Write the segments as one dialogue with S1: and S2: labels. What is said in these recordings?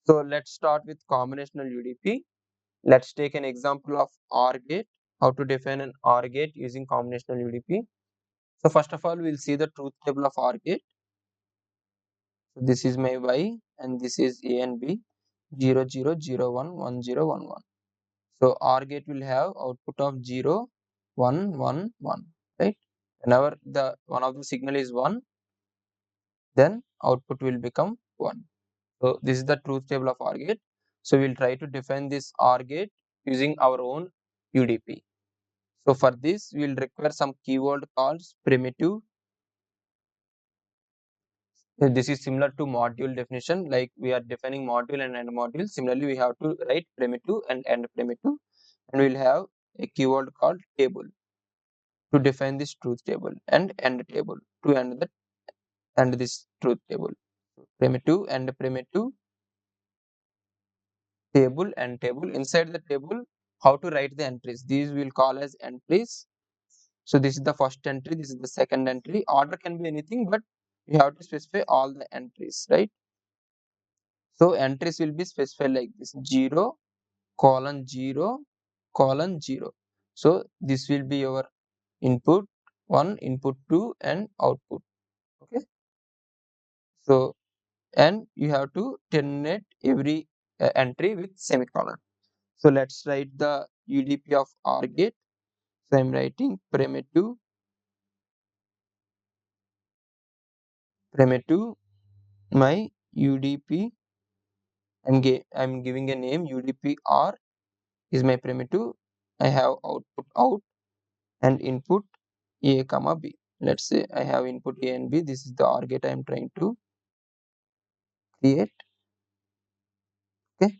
S1: So let's start with combinational UDP. Let's take an example of OR gate, how to define an OR gate using combinational UDP. So first of all, we'll see the truth table of OR gate. So this is my Y and this is A and B, 0, 0, 0, 1, 1, 0, 1, 1. So OR gate will have output of 0, 1, 1, 1, right? Whenever the one of the signal is 1, then output will become 1. So this is the truth table of OR gate. So we'll try to define this OR gate using our own UDP. So for this, we will require some keyword called primitive. This is similar to module definition, like we are defining module and end module. Similarly, we have to write primitive and end primitive, and we'll have a keyword called table to define this truth table and end table to end this truth table. Primitive and primitive, table and table. Inside the table, how to write the entries? These we will call as entries. So this is the first entry, this is the second entry. Order can be anything, but you have to specify all the entries, right? So entries will be specified like this: 0, colon 0, colon 0. So this will be your input 1, input 2, and output. Okay. So and you have to terminate every entry with semicolon. So let's write the UDP of OR gate. So I'm writing primitive my UDP. I'm giving a name UDP R is my primitive. I have output out and input A comma B. Let's say I have input A and B. This is the OR gate I am trying to create. Okay.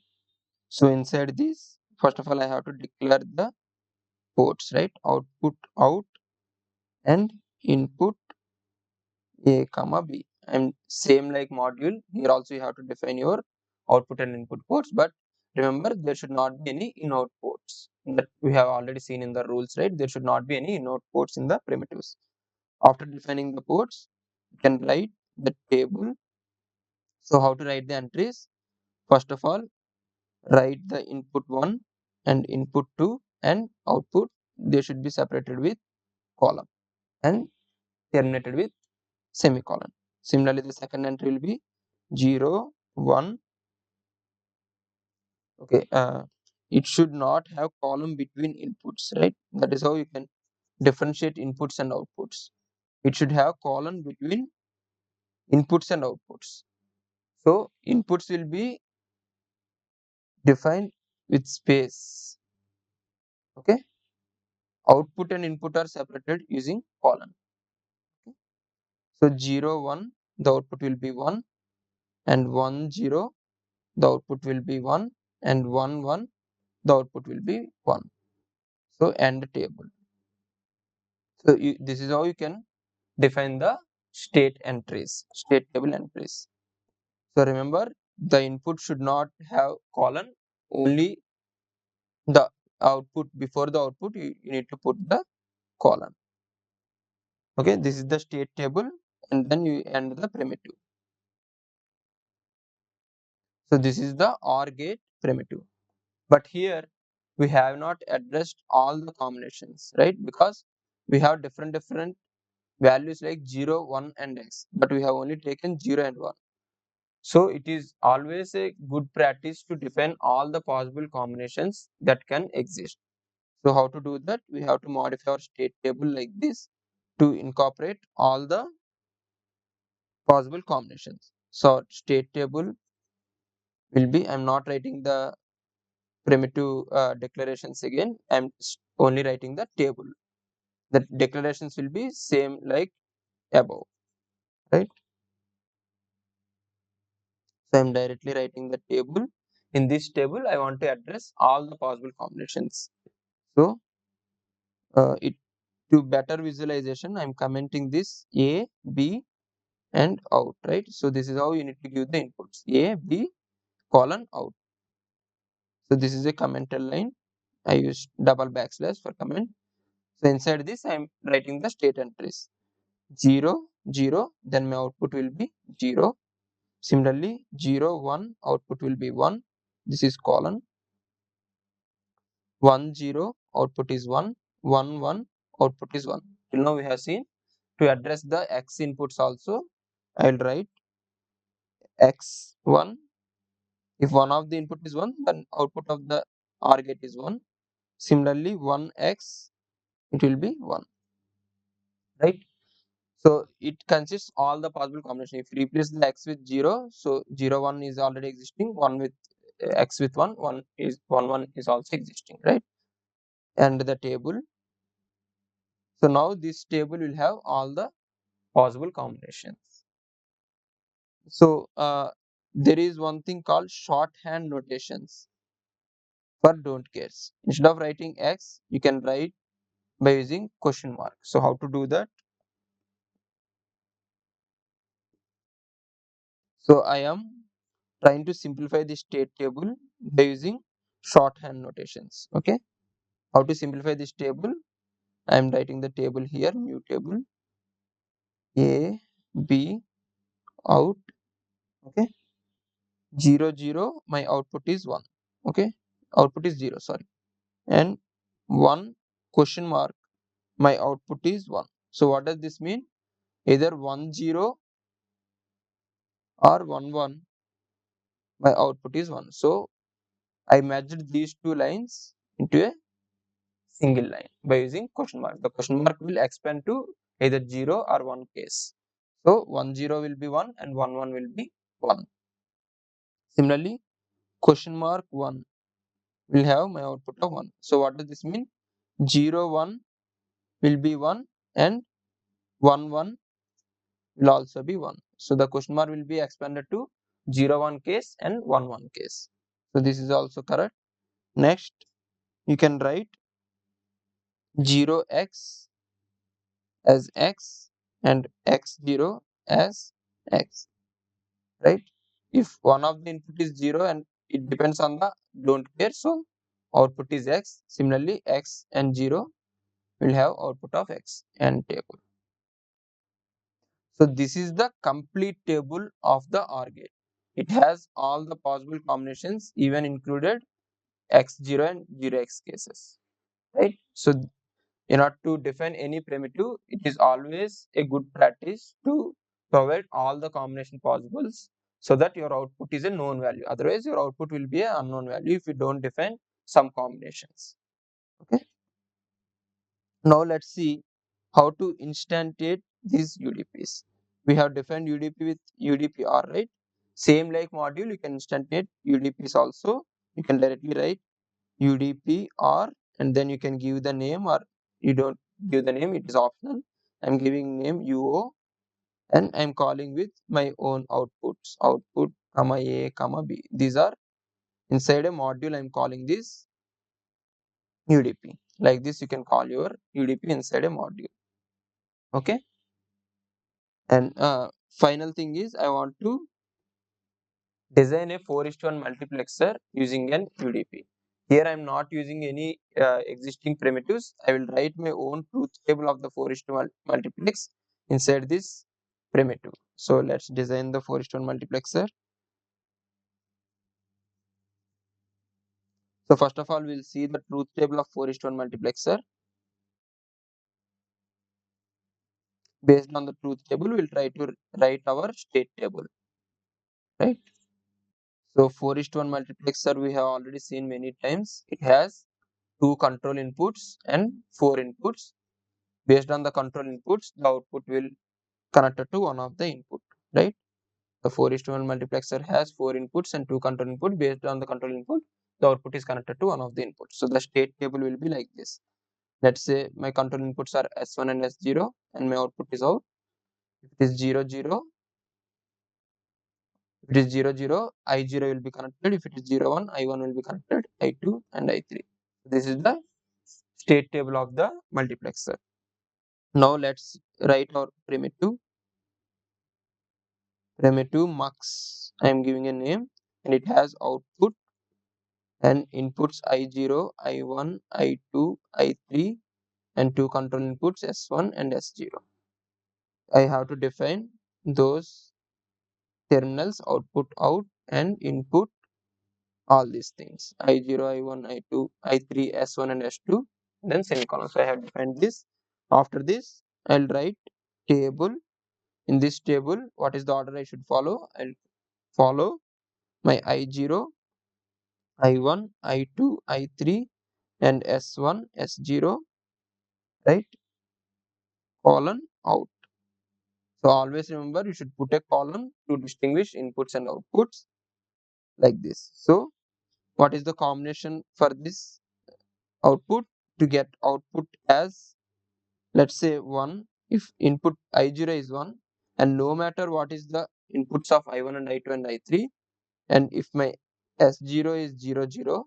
S1: So inside this, first of all, I have to declare the ports, right? Output out and input A comma B. And same like module, here also you have to define your output and input ports, but remember there should not be any in-out ports that we have already seen in the rules, right? There should not be any in-out ports in the primitives. After defining the ports, you can write the table. So how to write the entries? First of all, write the input 1 and input 2 and output. They should be separated with column and terminated with semicolon. Similarly, the second entry will be 0, 1. Okay, it should not have column between inputs, right? That is how you can differentiate inputs and outputs. It should have column between inputs and outputs. So inputs will be defined with space. Okay, output and input are separated using column. Okay? So 0, 1, the output will be 1, and 1, 0, the output will be 1, and 1, 1, the output will be 1. So end table. So this is how you can define the state entries, state table entries. So remember, the input should not have colon, only the output. Before the output, you need to put the colon. Okay, this is the state table, and then you end the primitive. So this is the OR gate primitive. But here we have not addressed all the combinations, right? Because we have different values like 0, 1, and x, but we have only taken 0 and 1. So it is always a good practice to define all the possible combinations that can exist. So how to do that? We have to modify our state table like this to incorporate all the possible combinations. So state table will be, I'm not writing the primitive declarations again. I'm only writing the table. The declarations will be same like above, right? So I'm directly writing the table. In this table, I want to address all the possible combinations. So it to better visualization, I'm commenting this A, B, and out, right? So this is how you need to give the inputs: A, B, colon, out. So this is a commented line. I use double backslash for comment. So inside this, I'm writing the state entries: 0, 0. Then my output will be 0, Similarly, 0, 1 output will be 1. This is colon. 1, 0 output is 1. 1, 1 output is 1. Till now we have seen to address the x inputs also. I will write x1. If one of the input is 1, then output of the OR gate is 1. Similarly, 1x, it will be 1. Right? So it consists all the possible combination. If you replace the x with 0, so 0, 1 is already existing. 1 with x with 1, 1 is 1, 1 is also existing, right? And the table. So now this table will have all the possible combinations. So there is one thing called shorthand notations for don't cares. Instead of writing x, you can write by using question mark. So how to do that? So I am trying to simplify the state table by using shorthand notations. Okay, how to simplify this table? I am writing the table here, new table, a b out. Okay, 0 0, my output is 1. Okay, output is 0, sorry, and 1 question mark, my output is 1. So what does this mean? Either 1 0 or 1 1, my output is 1. So I merged these two lines into a single line by using question mark. The question mark will expand to either 0 or 1 case. So 1 0 will be 1 and 1 1 will be 1. Similarly, question mark 1 will have my output of 1. So what does this mean? 0 1 will be 1 and 1 1 will also be 1. So the question mark will be expanded to 0 1 case and 1 1 case. So this is also correct. Next, you can write 0x as x and x0 as x, right? If one of the input is 0 and it depends on the don't care, so output is x. Similarly, x and 0 will have output of x and table. So this is the complete table of the OR gate. It has all the possible combinations, even included x0 and 0x cases, right? So in order to define any primitive, it is always a good practice to provide all the combination possibles so that your output is a known value. Otherwise, your output will be an unknown value if you don't define some combinations. Okay. Now let's see how to instantiate these UDPs. We have defined UDP with UDPR, right? Same like module, you can instantiate UDPs also. You can directly write UDPR and then you can give the name, or you don't give the name, it is optional. I'm giving name UO and I'm calling with my own outputs, output comma A comma B. These are inside a module. I'm calling this UDP. Like this, you can call your UDP inside a module. Okay. And final thing is, I want to design a 4:1 multiplexer using an UDP. Here I am not using any existing primitives. I will write my own truth table of the 4:1 multiplex inside this primitive. So let's design the 4:1 multiplexer. So first of all, we'll see the truth table of 4:1 multiplexer. Based on the truth table, we'll try to write our state table, right? So 4:1 multiplexer we have already seen many times. It has two control inputs and four inputs. Based on the control inputs, the output will connected to one of the input, right? The 4:1 multiplexer has four inputs and two control input. Based on the control input, the output is connected to one of the inputs. So the state table will be like this. Let's say my control inputs are S1 and S0 and my output is out. If it is 0 0, if it is 0 0, I0 will be connected. If it is 0 1, I1 will be connected, I2 and I3. This is the state table of the multiplexer. Now let's write our primitive mux. I am giving a name and it has output and inputs I0, I1, I2, I3 and two control inputs S1 and S0. I have to define those terminals, output out, and input all these things I0, I1, I2, I3, S1 and S2, then semicolon. So I have defined this. After this, I'll write table. In this table, what is the order I should follow? I'll follow my I0, I1, I2, I3 and S1, S0, right? Colon out. So always remember you should put a colon to distinguish inputs and outputs like this. So what is the combination for this output? To get output as, let's say, 1, if input I0 is 1 and no matter what is the inputs of I1 and I2 and I3, and if my S0 is 0 0,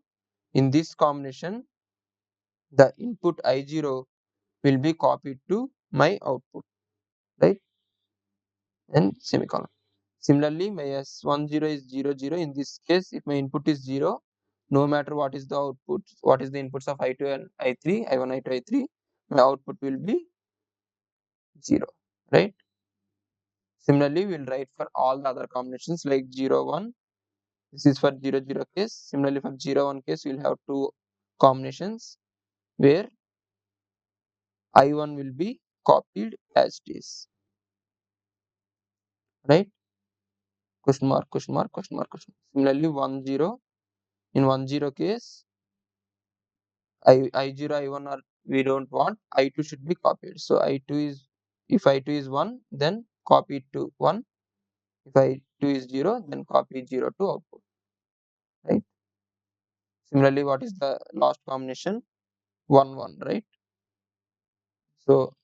S1: in this combination the input I0 will be copied to my output, right? And semicolon. Similarly, my S10 is 0 0. In this case, if my input is 0, no matter what is the output, what is the inputs of I2 and I3, I1, I2, I3, my output will be 0, right? Similarly, we will write for all the other combinations like 0 1. This is for 0 0 case. Similarly, for 0 1 case, we will have two combinations where I1 will be copied as it is, right? Question mark, question mark, question mark, question mark. Similarly, 1 0. In 1 0 case, I0, I1 are we don't want, I2 should be copied. So I2 is, if I2 is 1, then copy it to 1. If I2 is 0, then copy 0 to output, right? Similarly, what is the last combination? 1 1, right? So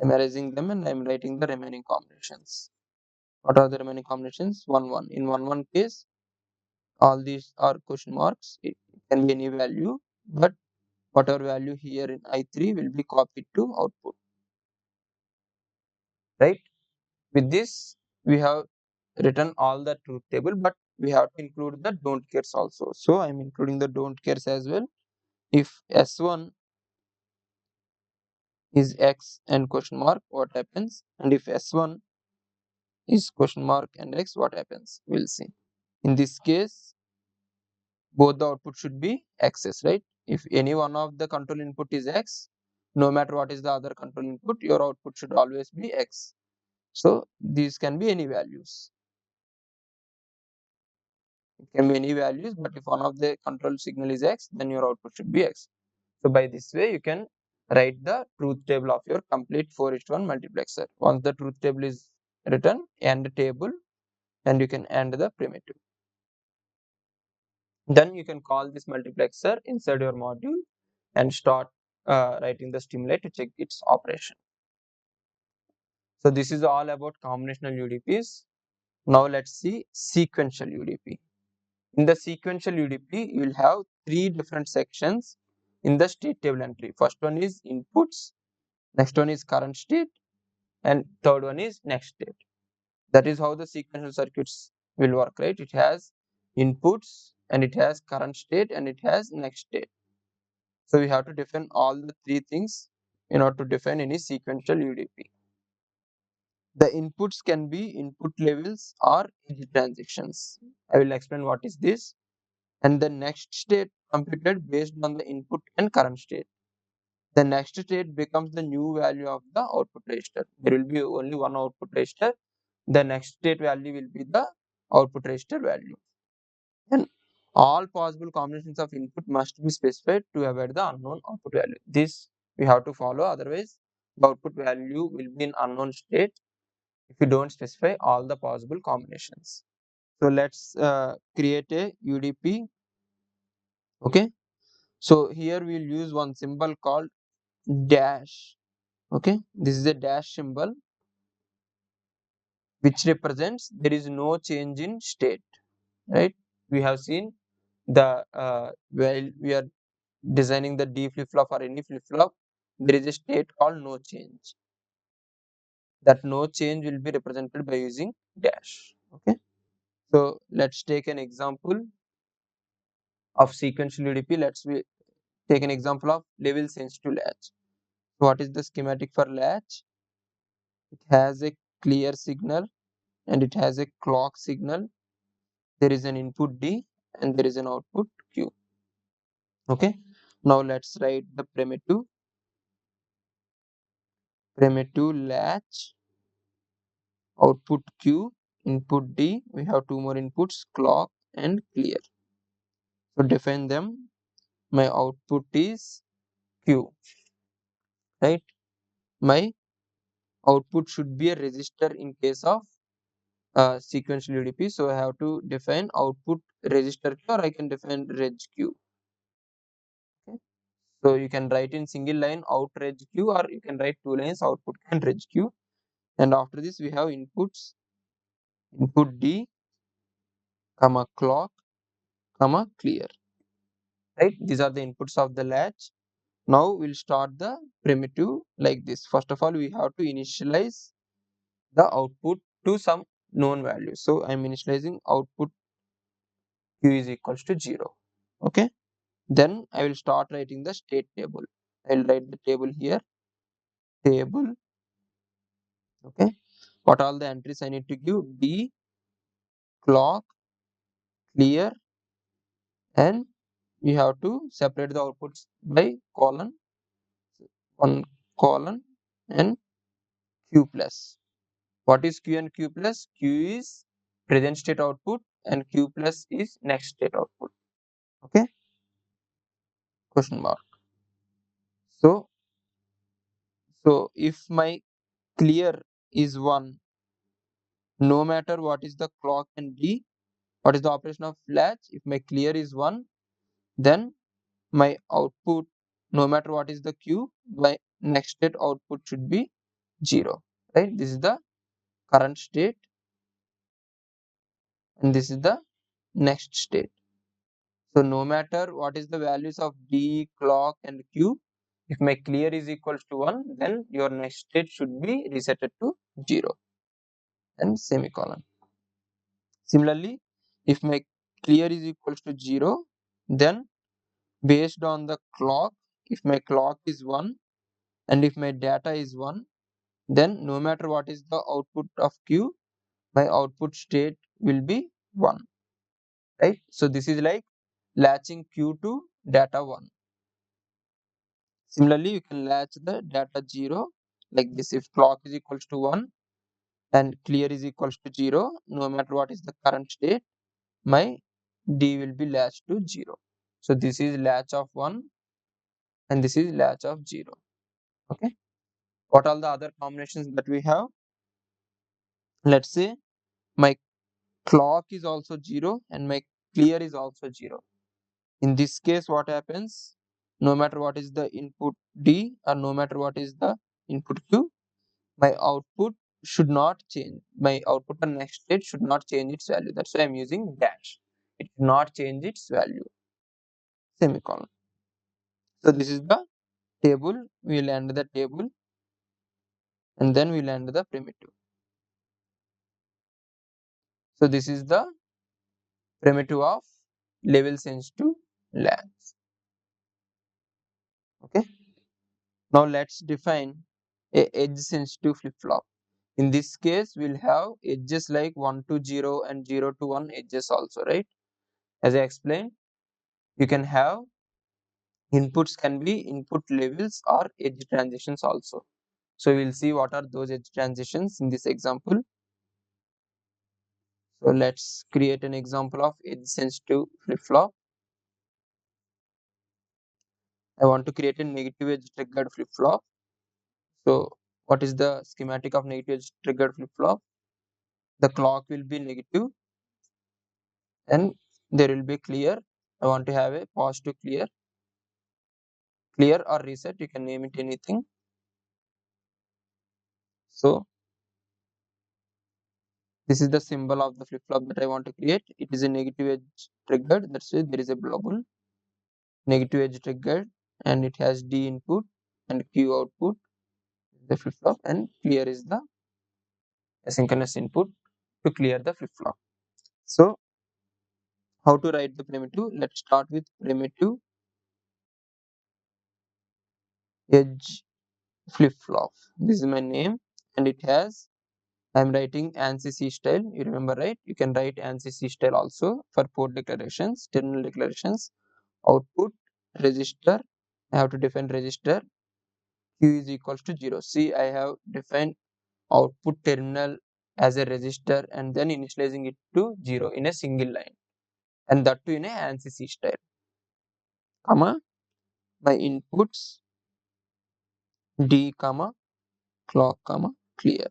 S1: I'm erasing them and I'm writing the remaining combinations. What are the remaining combinations? 1 1. In 1 1 case, all these are question marks. It can be any value, but whatever value here in I3 will be copied to output, right? With this, we have written all the truth table, but we have to include the don't cares also. So I'm including the don't cares as well. If S1 is X and question mark, what happens? And if S1 is question mark and X, what happens? We'll see. In this case, both the output should be X's, right? If any one of the control input is X, no matter what is the other control input, your output should always be X. So these can be any values. It can be any values, but if one of the control signal is X, then your output should be X. So by this way, you can write the truth table of your complete 4:1 multiplexer. Once the truth table is written, end the table, and you can end the primitive. Then you can call this multiplexer inside your module and start writing the stimuli to check its operation. So this is all about combinational UDPs. Now let's see sequential UDP. In the sequential UDP, you will have three different sections in the state table entry. First one is inputs, next one is current state, and third one is next state. That is how the sequential circuits will work, right? It has inputs and it has current state and it has next state. So we have to define all the three things in order to define any sequential UDP. The inputs can be input levels or edge transactions. I will explain what is this. And the next state computed based on the input and current state. The next state becomes the new value of the output register. There will be only one output register. The next state value will be the output register value. And all possible combinations of input must be specified to avoid the unknown output value. This we have to follow, otherwise the output value will be in unknown state if you don't specify all the possible combinations. So let's create a UDP. Okay. So here we will use one symbol called dash. Okay. This is a dash symbol which represents there is no change in state. Right. We have seen the while we are designing the D flip flop or any flip flop, there is a state called no change. That no change will be represented by using dash. Okay. So let's take an example of sequential UDP. Take an example of level sensitive latch. What is the schematic for latch? It has a clear signal and it has a clock signal. There is an input D and there is an output Q. Okay. Now let's write the primitive latch, output Q, input D. We have two more inputs, clock and clear. So define them. My output is Q, right? My output should be a register in case of sequential UDP. So I have to define output register Q, or I can define reg Q. Okay. So you can write in single line out reg Q, or you can write two lines output and reg Q. And after this we have inputs, input D, comma clock, comma clear. Right? These are the inputs of the latch. Now we'll start the primitive like this. First of all, we have to initialize the output to some known value. So I'm initializing output Q is equals to 0. Okay. Then I will start writing the state table. I will write the table here. Table. Okay. What all the entries I need to give? D, clock, clear, and we have to separate the outputs by colon, one colon, and Q plus. What is Q and Q plus? Q is present state output and Q plus is next state output. Okay. Question mark. So if my clear is 1, no matter what is the clock and D, what is the operation of latch? If my clear is 1, then my output, no matter what is the Q, my next state output should be 0. Right? This is the current state and this is the next state. So no matter what is the values of D, clock and Q, if my clear is equals to 1, then your next state should be resetted to 0 and semicolon. Similarly, if my clear is equals to 0, then based on the clock, if my clock is 1 and if my data is 1, then no matter what is the output of Q, my output state will be 1. Right? So this is like latching Q to data 1. Similarly, you can latch the data 0 like this. If clock is equals to 1 and clear is equals to 0, no matter what is the current state, my D will be latched to 0. So this is latch of 1 and this is latch of 0. Okay. What are the other combinations that we have? Let's say my clock is also 0 and my clear is also 0. In this case, what happens? No matter what is the input D or no matter what is the input Q, my output should not change. My output on next state should not change its value. That's why I'm using dash. It should not change its value. Semicolon. So this is the table. We'll end the table and then we'll end the primitive. So this is the primitive of level sensitive latch. Okay. Now let's define a edge sensitive flip flop. In this case, we'll have edges like 1 to 0 and 0 to 1 edges also, right? As I explained, you can have inputs can be input levels or edge transitions also. So we'll see what are those edge transitions in this example. So let's create an example of edge sensitive flip flop. I want to create a negative edge triggered flip flop. So what is the schematic of negative edge triggered flip flop? The clock will be negative and there will be clear. I want to have a positive clear or reset, you can name it anything. So this is the symbol of the flip flop that I want to create. It is a negative edge triggered, that's why there is a bubble. Negative edge triggered and it has D input and Q output, the flip flop, and clear is the asynchronous input to clear the flip flop. So how to write the primitive? Let's start with primitive edge flip flop. This is my name and it has I'm writing ANSI C style. You remember, right? You can write ANSI C style also for port declarations, terminal declarations. Output register. I have to define register. Q is equals to 0. See, I have defined output terminal as a register and then initializing it to 0 in a single line, and that too in a ANSI C style. Comma, my inputs D, comma, clock, comma, clear.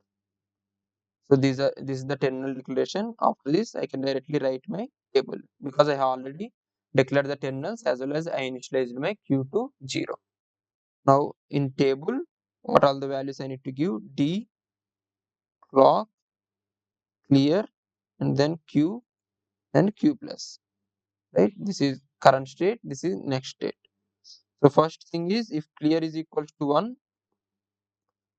S1: So this is the terminal declaration. After this, I can directly write my table because I have already declared the terminals as well as I initialized my Q to 0. Now in table, what all the values I need to give? D, clock, clear, and then Q and Q plus. Right? This is current state. This is next state. So first thing is, if clear is equals to 1,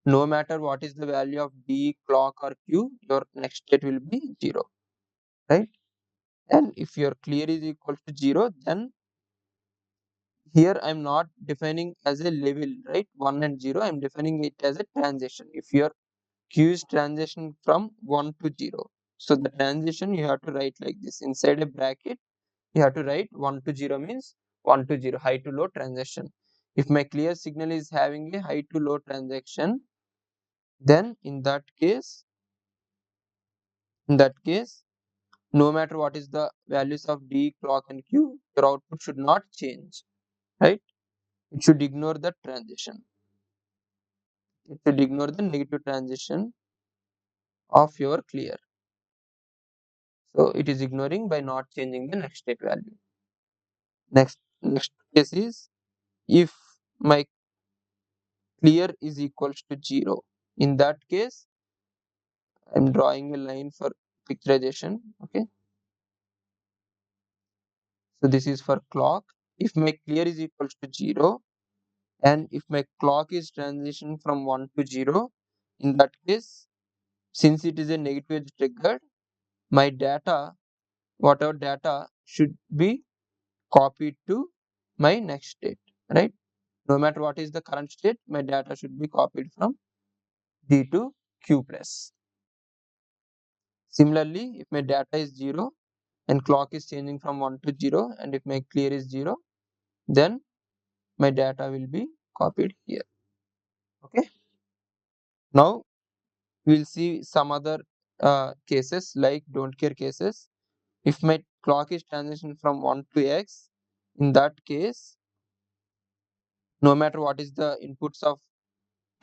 S1: no matter what is the value of D, clock or Q, your next state will be 0. Right? And if your clear is equal to 0, then here I'm not defining as a level, right? 1 and 0, I'm defining it as a transition. If your Q is transition from 1 to 0, so the transition you have to write like this. Inside a bracket, you have to write 1 to 0 means 1 to 0, high to low transition. If my clear signal is having a high to low transition, then in that case, no matter what is the values of D, clock and Q, your output should not change, right? It should ignore the transition. It should ignore the negative transition of your clear. So it is ignoring by not changing the next state value. Next case is, if my clear is equals to 0. In that case, I'm drawing a line for picturization. Okay. So this is for clock. If my clear is equals to 0 and if my clock is transition from 1 to 0, in that case, since it is a negative edge triggered, my data, whatever data should be copied to my next state, right? No matter what is the current state, my data should be copied from D to Q plus. Similarly, if my data is 0 and clock is changing from 1 to 0 and if my clear is 0, then my data will be copied here. Okay. Now we'll see some other cases like don't care cases. If my clock is transition from 1 to X, in that case, no matter what is the inputs of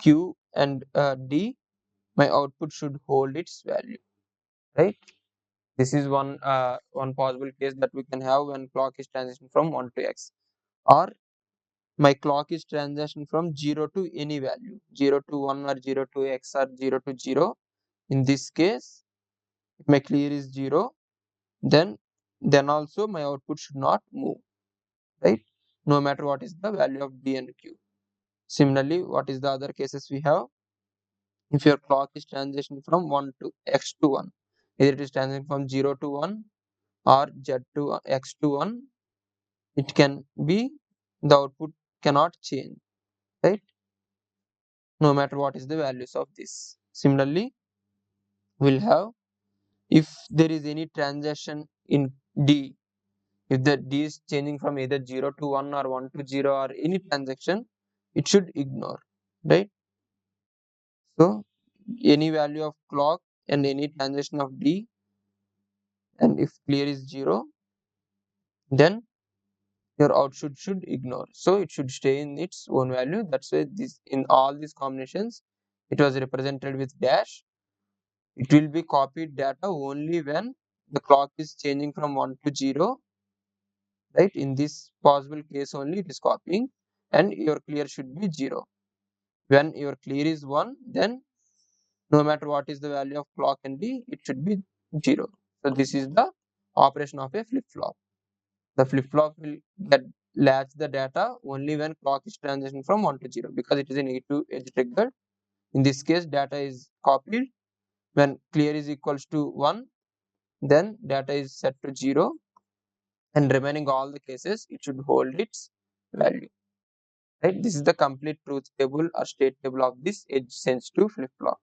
S1: Q and D, my output should hold its value, right? This is one possible case that we can have when clock is transition from 1 to X. Or my clock is transition from 0 to any value, 0 to 1 or 0 to X or 0 to 0. In this case, if my clear is 0, then also my output should not move, right? No matter what is the value of D and Q. Similarly, what is the other cases we have? If your clock is transition from 1 to X to 1, either it is transition from 0 to 1 or Z to X to 1, it can be the output cannot change, right? No matter what is the values of this. Similarly, we'll have, if there is any transaction in D, if the D is changing from either 0 to 1 or 1 to 0 or any transaction, it should ignore, right? So any value of clock and any transaction of D, and if clear is 0, then your output should ignore. So it should stay in its own value. That's why this, in all these combinations, it was represented with dash. It will be copied data only when the clock is changing from 1 to 0, right? In this possible case only it is copying, and your clear should be 0. When your clear is 1, then no matter what is the value of clock and D, it should be 0. So this is the operation of a flip-flop. The flip-flop will get latch the data only when clock is transition from 1 to 0 because it is a negative edge triggered. In this case, data is copied. When clear is equals to 1, then data is set to 0, and remaining all the cases, it should hold its value. Right? This is the complete truth table or state table of this edge sensitive flip-flop.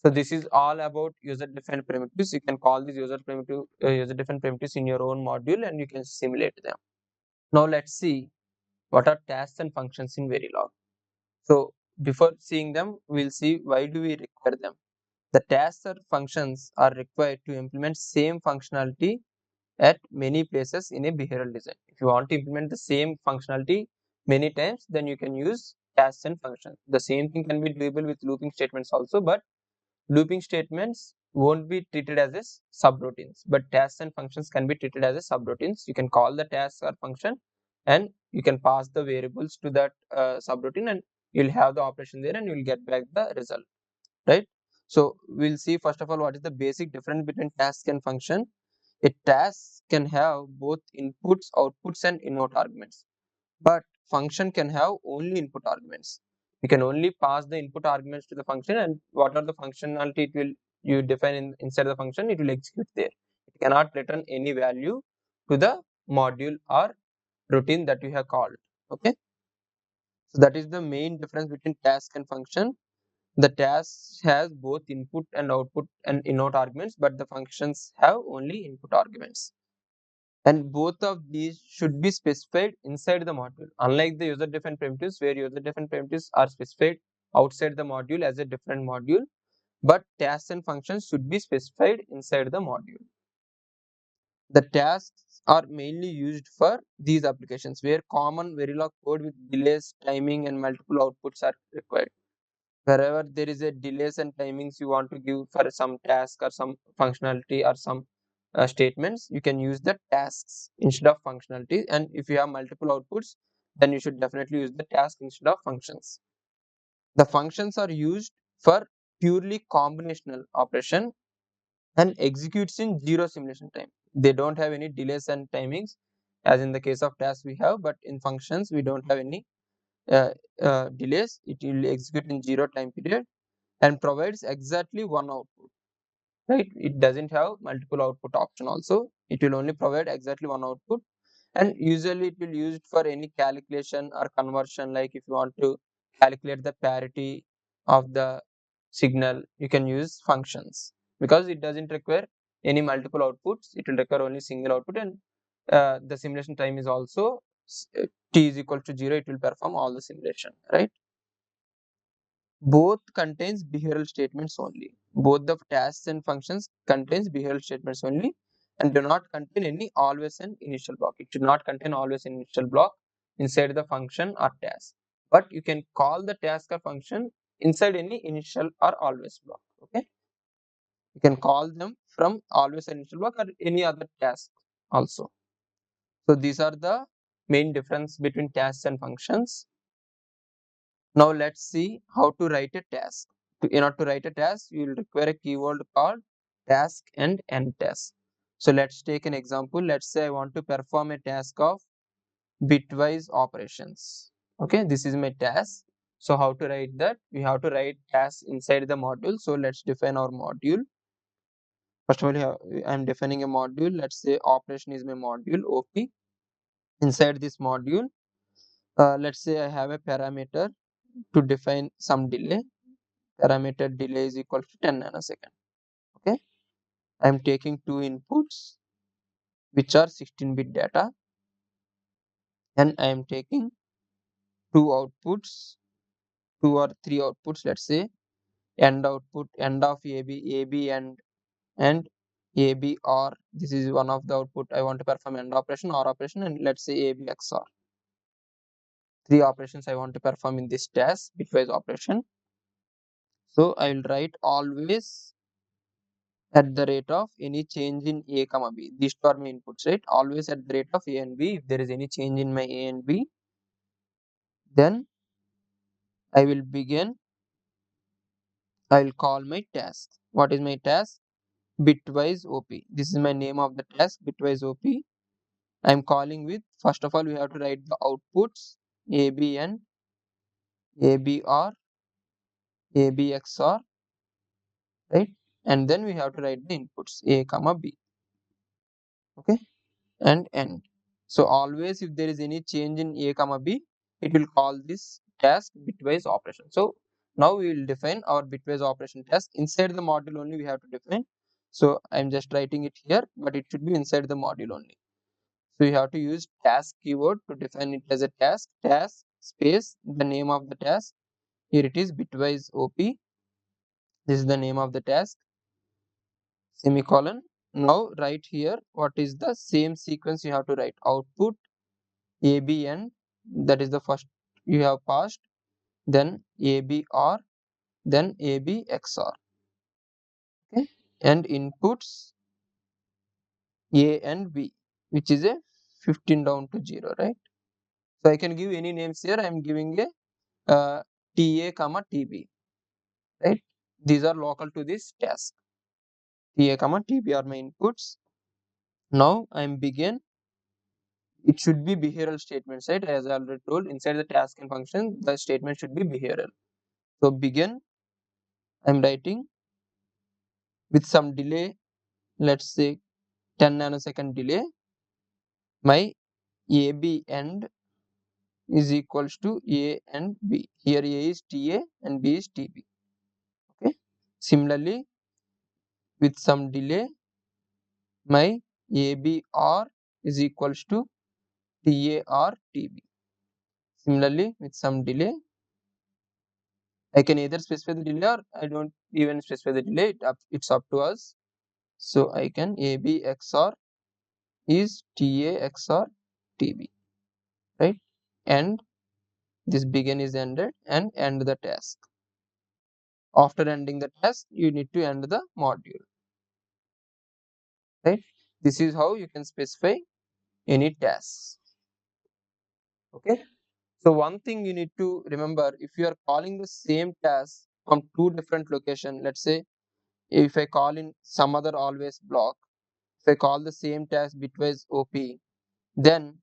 S1: So this is all about user-defined primitives. You can call these user-defined primitives in your own module, and you can simulate them. Now let's see what are tasks and functions in Verilog. So before seeing them, we'll see why do we require them. The tasks or functions are required to implement same functionality at many places in a behavioral design. If you want to implement the same functionality many times, then you can use tasks and functions. The same thing can be doable with looping statements also, but looping statements won't be treated as a subroutines, but tasks and functions can be treated as a subroutines. You can call the task or function, and you can pass the variables to that subroutine, and you'll have the operation there, and you'll get back the result, right? So we'll see first of all what is the basic difference between task and function. A task can have both inputs, outputs, and input arguments, but function can have only input arguments. You can only pass the input arguments to the function, and what are the functionality it will you define inside the function, it will execute there. It cannot return any value to the module or routine that you have called. Okay, so that is the main difference between task and function. The task has both input and output and input arguments, but the functions have only input arguments. And both of these should be specified inside the module, unlike the user-defined primitives, where user-defined primitives are specified outside the module as a different module, but tasks and functions should be specified inside the module. The tasks are mainly used for these applications where common Verilog code with delays, timing, and multiple outputs are required. Wherever there is a delays and timings you want to give for some task or some functionality or some statements, you can use the tasks instead of functionality. And if you have multiple outputs, then you should definitely use the task instead of functions. The functions are used for purely combinational operation and executes in zero simulation time. They don't have any delays and timings, as in the case of tasks we have, but in functions we don't have any uh, delays. It will execute in zero time period and provides exactly one output, right? It doesn't have multiple output option also. It will only provide exactly one output, and usually it will use it for any calculation or conversion. Like if you want to calculate the parity of the signal, you can use functions because it doesn't require any multiple outputs. It will require only single output, and the simulation time is also t is equal to 0. It will perform all the simulation, right? Both contains behavioral statements only. Both the tasks and functions contains behavioral statements only, and do not contain any always and initial block. It should not contain always and initial block inside the function or task, but you can call the task or function inside any initial or always block. Okay, you can call them from always and initial block or any other task also. So these are the main difference between tasks and functions. Now let's see how to write a task. In order to write a task, you will require a keyword called task and end task. So let's take an example. Let's say I want to perform a task of bitwise operations. Okay, this is my task. So how to write that? We have to write task inside the module. So let's define our module. First of all, I'm defining a module. Let's say operation is my module OP. Inside this module, let's say I have a parameter to define some delay. Parameter delay is equal to 10 nanosecond. Okay, I am taking two inputs which are 16-bit data, and I am taking two outputs, two or three outputs. Let's say end output, end of AB and AB or this is one of the output I want to perform end operation or operation, and let's say AB XOR. Three operations I want to perform in this task bitwise operation. So I will write always at the rate of any change in a comma b. These two are my inputs, right? Always at the rate of a and b. If there is any change in my a and b, then I will begin. I will call my task. What is my task? Bitwise op. This is my name of the task, bitwise op. I am calling with, first of all we have to write the outputs ab and ab or ab xor, right? And then we have to write the inputs a comma b. Okay, and end. So always if there is any change in a comma b, it will call this task bitwise operation. So Now we will define our bitwise operation task. Inside the module only we have to define. So I'm just writing it here, but it should be inside the module only. So you have to use task keyword to define it as a task. Task space the name of the task. Here it is bitwise OP. This is the name of the task. Semicolon. Now write here what is the same sequence you have to write. Output ABN, that is the first you have passed, then ABR, then ABXR. Okay, and inputs A and B, which is a 15 down to 0, right? So I can give any names here. I am giving a TA comma TB, right? These are local to this task. TA comma TB are my inputs. Now I am begin. It should be behavioral statements, right? As I already told, inside the task and function, the statement should be behavioral. So begin, I am writing with some delay, let's say 10 nanosecond delay. My AB end is equals to A and B. Here A is TA and B is TB. Okay. Similarly, with some delay, my ABR is equals to TAR TB. Similarly, with some delay, I can either specify the delay or I don't even specify the delay. It's up to us. So I can AB XOR is TA XOR TB, right? And this begin is ended and end the task. After ending the task, you need to end the module, right? This is how you can specify any task. Okay. So one thing you need to remember, if you are calling the same task from two different locations, let's say if I call in some other always block, if I call the same task bitwise OP, then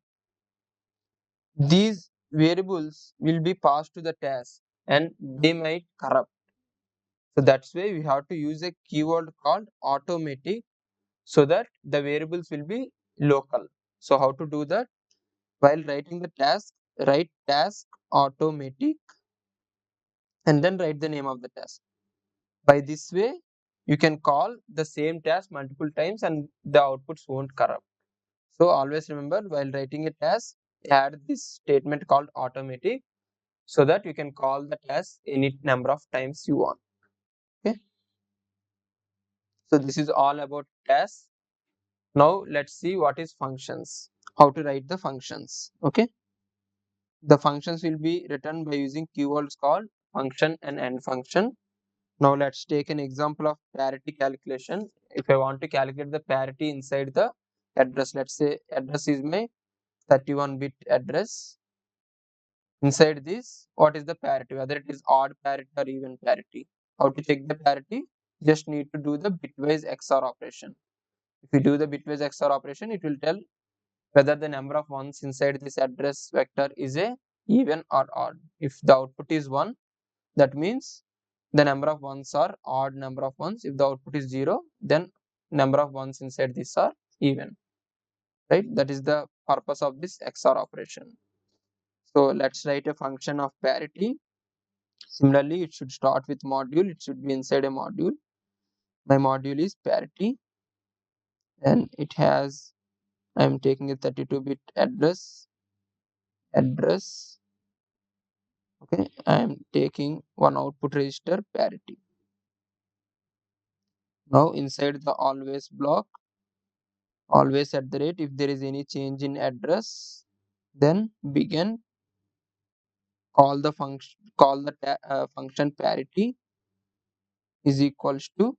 S1: these variables will be passed to the task and they might corrupt. So that's why we have to use a keyword called automatic so that the variables will be local. So how to do that? While writing the task, write task automatic and then write the name of the task. By this way, you can call the same task multiple times and the outputs won't corrupt. So always remember, while writing a task, add this statement called automatic so that you can call the task any number of times you want. Okay. So this is all about tasks. Now let's see what is functions. How to write the functions. Okay. The functions will be written by using keywords called function and end function. Now let's take an example of parity calculation. If I want to calculate the parity inside the address, let's say address is my 31-bit address. Inside this, what is the parity? Whether it is odd parity or even parity. How to check the parity? Just need to do the bitwise XOR operation. If you do the bitwise XOR operation, it will tell whether the number of ones inside this address vector is a even or odd. If the output is 1, that means the number of ones are odd number of ones. If the output is 0, then number of ones inside this are even, right? That is the purpose of this XOR operation. So let's write a function of parity. Similarly, it should start with module. It should be inside a module. My module is parity and it has, I am taking a 32-bit address. Okay, I am taking one output register parity. Now inside the always block, always at the rate, if there is any change in address, then begin call the function parity is equals to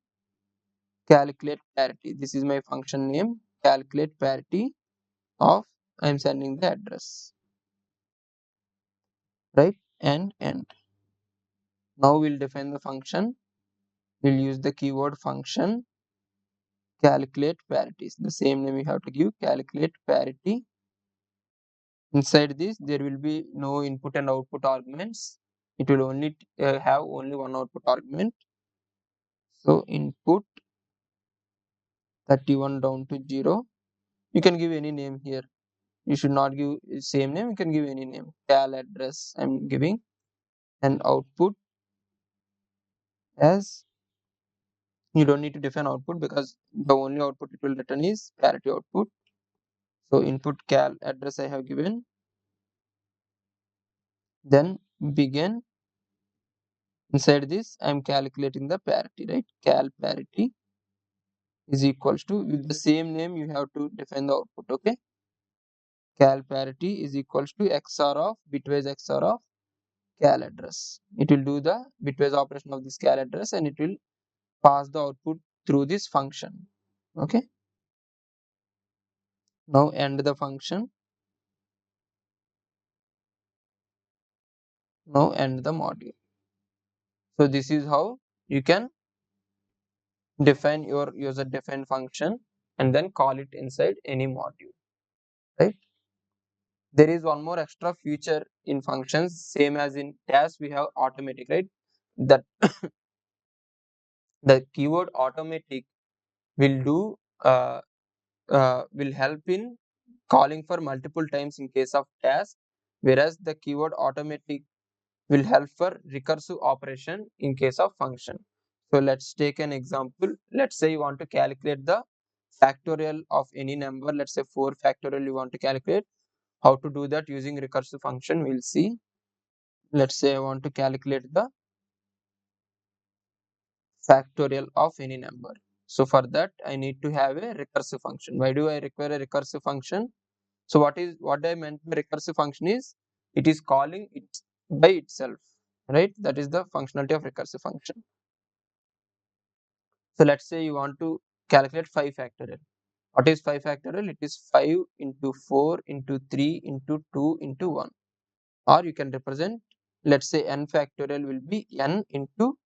S1: calculate parity. This is my function name, calculate parity of I am sending the address, right? And end. Now we'll define the function. We'll use the keyword function calculate parity. The same name we have to give, calculate parity. Inside this, there will be no input and output arguments. It will only have only one output argument. So input 31 down to 0. You can give any name here. You should not give same name. You can give any name. Cal address I'm giving and output as you don't need to define output because the only output it will return is parity output. So input cal address I have given, then begin. Inside this I am calculating the parity, right? Cal parity is equals to, with the same name you have to define the output. Okay, cal parity is equals to XOR of bitwise XOR of cal address. It will do the bitwise operation of this cal address and it will pass the output through this function. Okay, now end the function. Now end the module. So this is how you can define your user defined function and then call it inside any module, right? There is one more extra feature in functions, same as in task we have automatic, right? That the keyword automatic will do will help in calling for multiple times in case of task, whereas the keyword automatic will help for recursive operation in case of function. So let's take an example. Let's say you want to calculate the factorial of any number. Let's say 4 factorial you want to calculate. How to do that using recursive function we'll see. Let's say I want to calculate the factorial of any number. So for that I need to have a recursive function. Why do I require a recursive function? So what I meant by recursive function is it is calling it by itself, right? That is the functionality of recursive function. So let's say you want to calculate 5 factorial. What is 5 factorial? It is 5 into 4 into 3 into 2 into 1. Or you can represent, let's say n factorial will be n into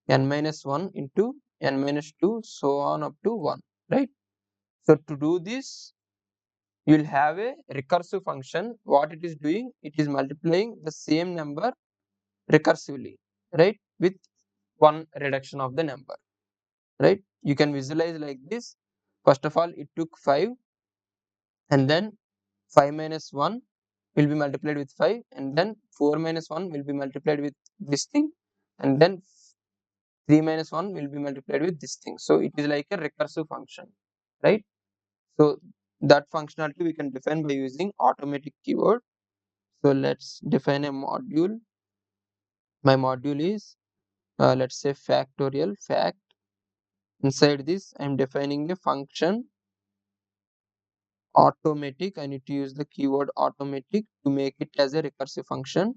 S1: n minus 1 into n minus 2 so on up to 1, right? So to do this you will have a recursive function. What it is doing? It is multiplying the same number recursively, right? With one reduction of the number, right? You can visualize like this. First of all, it took 5 and then 5 minus 1 will be multiplied with 5 and then 4 minus 1 will be multiplied with this thing and then 3 minus 1 will be multiplied with this thing. So it is like a recursive function, right? So that functionality we can define by using automatic keyword. So let's define a module. My module is let's say factorial fact. Inside this I am defining a function automatic. I need to use the keyword automatic to make it as a recursive function.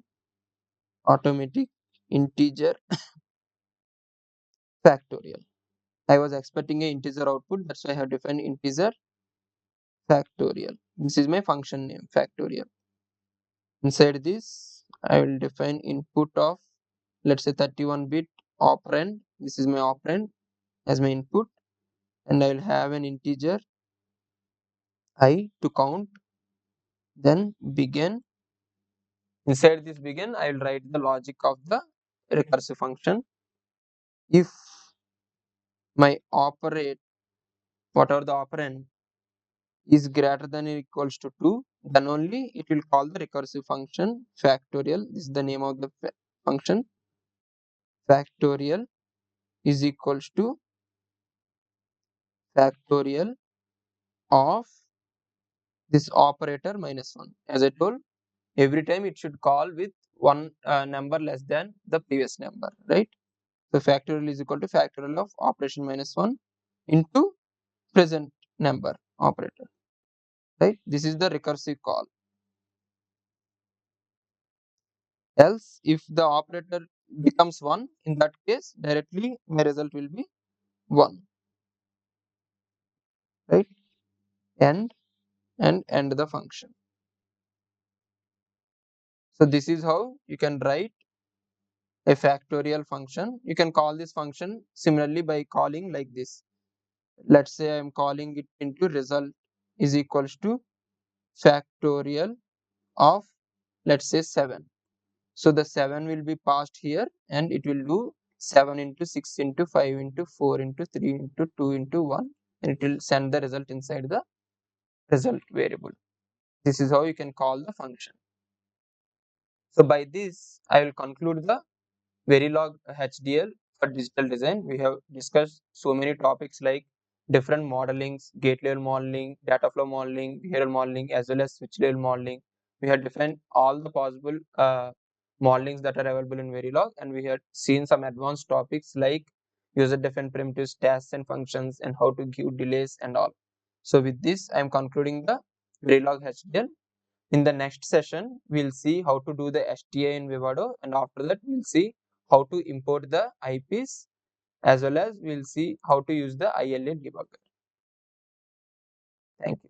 S1: Automatic integer factorial. I was expecting a integer output, that's why I have defined integer factorial. This is my function name factorial. Inside this I will define input of, let's say, 31-bit operand. This is my operand as my input and I will have an integer I to count, then begin. Inside this begin I will write the logic of the recursive function. If my operate, whatever the operand is greater than or equals to 2, then only it will call the recursive function factorial. This is the name of the function. Factorial is equals to factorial of this operator minus 1. As I told, every time it should call with one number less than the previous number, right? So factorial is equal to factorial of operation minus 1 into present number operator, right? This is the recursive call. Else if the operator becomes 1, in that case directly my result will be 1, right? End and end the function. So this is how you can write a factorial function. You can call this function similarly by calling like this. Let's say I am calling it into result is equals to factorial of, let's say, 7. So the 7 will be passed here and it will do 7 into 6 into 5 into 4 into 3 into 2 into 1 and it will send the result inside the result variable. This is how you can call the function. So by this I will conclude the Verilog HDL for digital design. We have discussed so many topics like different modelings, gate level modeling, data flow modeling, behavioral modeling, as well as switch level modeling. We have defined all the possible modelings that are available in Verilog, and we have seen some advanced topics like user-defined primitives, tasks and functions, and how to give delays and all. So with this, I am concluding the Verilog HDL. In the next session, we'll see how to do the STA in Vivado, and after that, we'll see how to import the IPs, as well as we'll see how to use the ILA debugger. Thank you.